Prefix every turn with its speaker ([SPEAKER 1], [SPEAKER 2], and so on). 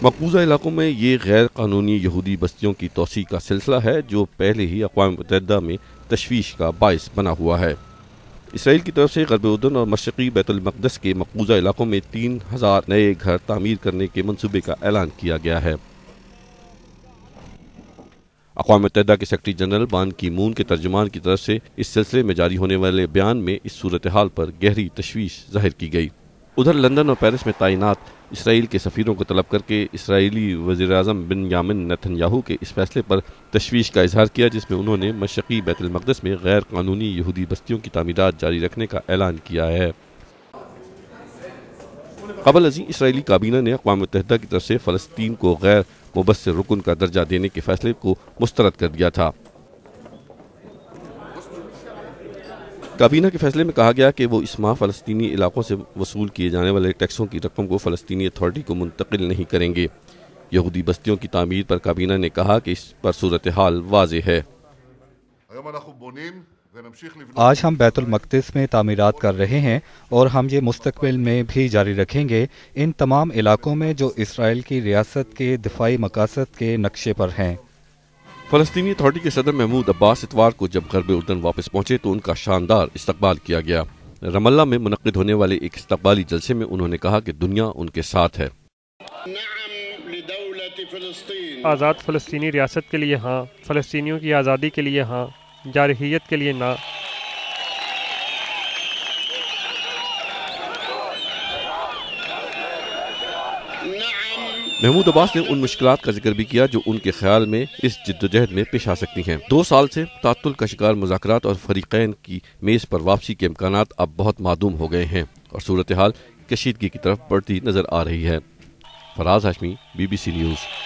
[SPEAKER 1] مقبوضہ علاقوں میں یہ غیر قانونی یہودی بستیوں کی توسیع کا سلسلہ ہے جو پہلے ہی اقوام متحدہ میں تشویش کا باعث بنا ہوا ہے۔ اسرائیل کی طرف سے غرب اردن اور مشرقی بیت المقدس کے مقبوضہ علاقوں میں 3000 نئے گھر تعمیر کرنے کے منصوبے کا اعلان کیا گیا ہے۔ اقوام متحدہ کے سیکرٹری جنرل بان کی مون کے ترجمان کی طرف سے اس سلسلے میں جاری ہونے والے بیان میں اس صورتحال پر گہری تشویش ظاہر کی گئی۔ ادھر لندن اور پیرس میں تعینات اسرائیل کے سفیروں کو طلب کر کے اسرائیلی وزیراعظم بنیامن نیتن یاہو کے اس فیصلے پر تشویش کا اظہار کیا جس میں انہوں نے مشرقی بیت المقدس میں غیر قانونی یہودی بستیوں کی تعمیرات جاری رکھنے کا اعلان کیا ہے۔ قبل ازیں اسرائیلی کابینہ نے اقوام متحدہ کی طرف سے فلسطین کو غیر مبصر رکن کا درجہ دینے کے فیصلے کو مسترد کر دیا تھا۔ کابینہ کے فیصلے میں کہا گیا کہ وہ اس ماہ فلسطینی علاقوں سے وصول کیے جانے والے ٹیکسوں کی رقم کو فلسطینی اتھارٹی کو منتقل نہیں کریں گے۔ یہودی بستیوں کی تعمیر پر کابینہ نے کہا کہ اس پر صورتحال واضح ہے۔
[SPEAKER 2] آج ہم بیت المقدس میں تعمیرات کر رہے ہیں اور ہم یہ مستقبل میں بھی جاری رکھیں گے ان تمام علاقوں میں جو اسرائیل کی ریاست کے دفاعی مقاصد کے نقشے پر ہیں۔
[SPEAKER 1] فلسطینی اتھارٹی کے صدر محمود عباس اتوار کو جب غرب اردن واپس پہنچے تو ان کا شاندار استقبال کیا گیا۔ رام اللہ میں منعقد ہونے والے ایک استقبالی جلسے میں انہوں نے کہا کہ دنیا ان کے ساتھ ہے۔
[SPEAKER 3] آزاد فلسطینی ریاست کے لیے ہاں، فلسطینیوں کی آزادی کے لیے ہاں، جارحیت کے لیے نہ۔
[SPEAKER 1] محمود عباس نے ان مشکلات کا ذکر بھی کیا جو ان کے خیال میں اس جدوجہد میں پیش آ سکتی ہیں۔ 2 سال سے تعطل کا شکار مذاکرات اور فریقین کی میز پر واپسی کے امکانات اب بہت معدوم ہو گئے ہیں اور صورتحال کشیدگی کی طرف بڑھتی نظر آ رہی ہے۔ فراز ہاشمی، BBC نیوز۔